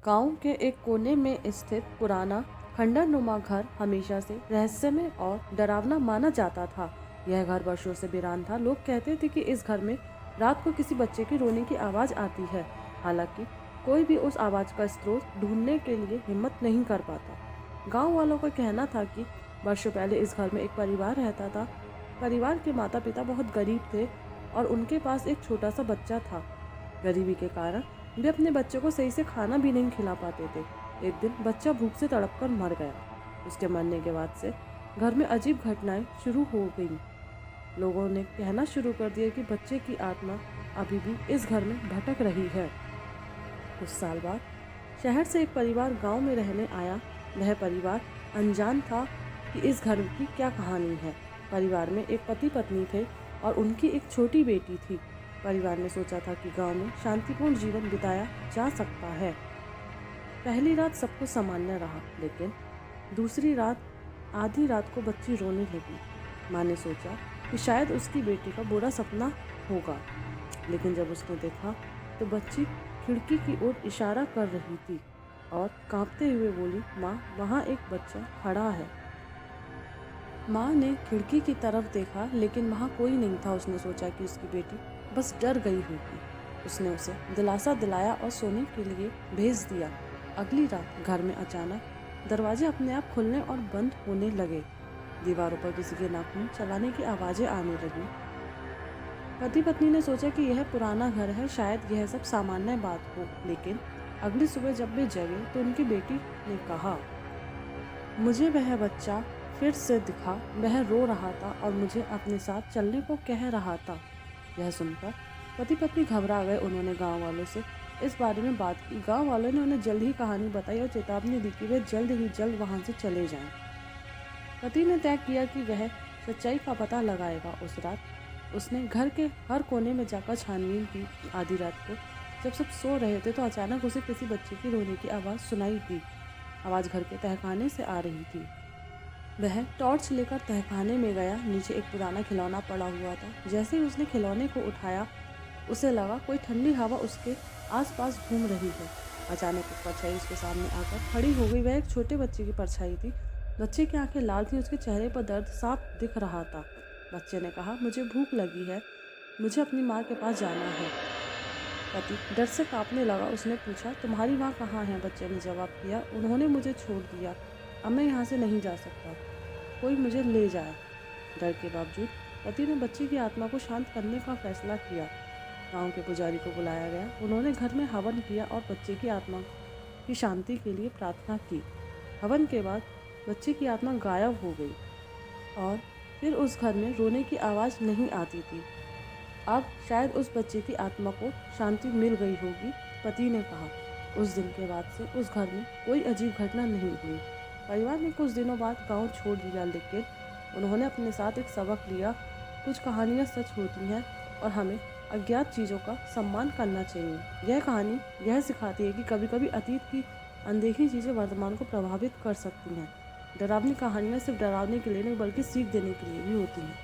गांव के एक कोने में स्थित पुराना खंडरनुमा घर हमेशा से रहस्यमय और डरावना माना जाता था। यह घर वर्षों से वीरान था। लोग कहते थे कि इस घर में रात को किसी बच्चे के रोने की आवाज आती है। हालांकि कोई भी उस आवाज का स्रोत ढूंढने के लिए हिम्मत नहीं कर पाता। गांव वालों का कहना था कि वर्षों पहले इस घर में एक परिवार रहता था। परिवार के माता पिता बहुत गरीब थे और उनके पास एक छोटा सा बच्चा था। गरीबी के कारण वे अपने बच्चे को सही से खाना भी नहीं खिला पाते थे। एक दिन बच्चा भूख से तड़प कर मर गया। उसके मरने के बाद से घर में अजीब घटनाएं शुरू हो गईं। लोगों ने कहना शुरू कर दिया कि बच्चे की आत्मा अभी भी इस घर में भटक रही है। कुछ साल बाद शहर से एक परिवार गांव में रहने आया। वह परिवार अनजान था कि इस घर की क्या कहानी है। परिवार में एक पति पत्नी थे और उनकी एक छोटी बेटी थी। परिवार ने सोचा था कि गांव में शांतिपूर्ण जीवन बिताया जा सकता है। पहली रात सब कुछ सामान्य रहा, लेकिन दूसरी रात आधी रात को बच्ची रोने लगी। माँ ने सोचा कि शायद उसकी बेटी का बुरा सपना होगा, लेकिन जब उसने देखा तो बच्ची खिड़की की ओर इशारा कर रही थी और कांपते हुए बोली, माँ, वहाँ एक बच्चा खड़ा है। माँ ने खिड़की की तरफ देखा, लेकिन वहाँ कोई नहीं था। उसने सोचा कि उसकी बेटी बस डर गई होगी। उसने उसे दिलासा दिलाया और सोने के लिए भेज दिया। अगली रात घर में अचानक दरवाजे अपने आप खुलने और बंद होने लगे। दीवारों पर किसी के नाखून चलाने की आवाजें आने लगी। पति पत्नी ने सोचा कि यह पुराना घर है, शायद यह सब सामान्य बात हो। लेकिन अगली सुबह जब वे जगे तो उनकी बेटी ने कहा, मुझे वह बच्चा फिर से दिखा। वह रो रहा था और मुझे अपने साथ चलने को कह रहा था। यह सुनकर पति पत्नी घबरा गए। उन्होंने गांव वालों से इस बारे में बात की। गांव वालों ने उन्हें जल्द ही कहानी बताई और चेतावनी दी कि वे जल्द ही जल्द वहां से चले जाएं। पति ने तय किया कि वह सच्चाई का पता लगाएगा। उस रात उसने घर के हर कोने में जाकर छानबीन की। आधी रात को जब सब सो रहे थे तो अचानक उसे किसी बच्चे की रोने की आवाज़ सुनाई दी। आवाज़ घर के तहखाने से आ रही थी। वह टॉर्च लेकर तहखाने में गया। नीचे एक पुराना खिलौना पड़ा हुआ था। जैसे ही उसने खिलौने को उठाया, उसे लगा कोई ठंडी हवा उसके आसपास घूम रही है। अचानक एक परछाई उसके सामने आकर खड़ी हो गई। वह एक छोटे बच्चे की परछाई थी। बच्चे की आंखें लाल थीं, उसके चेहरे पर दर्द साफ दिख रहा था। बच्चे ने कहा, मुझे भूख लगी है, मुझे अपनी माँ के पास जाना है। पति डर से कांपने लगा। उसने पूछा, तुम्हारी माँ कहाँ है? बच्चे ने जवाब दिया, उन्होंने मुझे छोड़ दिया, अब मैं यहाँ से नहीं जा सकता, कोई मुझे ले जाए। डर के बावजूद पति ने बच्चे की आत्मा को शांत करने का फैसला किया। गांव के पुजारी को बुलाया गया। उन्होंने घर में हवन किया और बच्चे की आत्मा की शांति के लिए प्रार्थना की। हवन के बाद बच्चे की आत्मा गायब हो गई और फिर उस घर में रोने की आवाज़ नहीं आती थी। अब शायद उस बच्चे की आत्मा को शांति मिल गई होगी, पति ने कहा। उस दिन के बाद से उस घर में कोई अजीब घटना नहीं हुई। परिवार ने कुछ दिनों बाद गांव छोड़ दिया, लेकिन उन्होंने अपने साथ एक सबक लिया। कुछ कहानियां सच होती हैं और हमें अज्ञात चीज़ों का सम्मान करना चाहिए। यह कहानी यह सिखाती है कि कभी कभी अतीत की अनदेखी चीज़ें वर्तमान को प्रभावित कर सकती हैं। डरावनी कहानियाँ सिर्फ डरावने के लिए नहीं, बल्कि सीख देने के लिए भी होती हैं।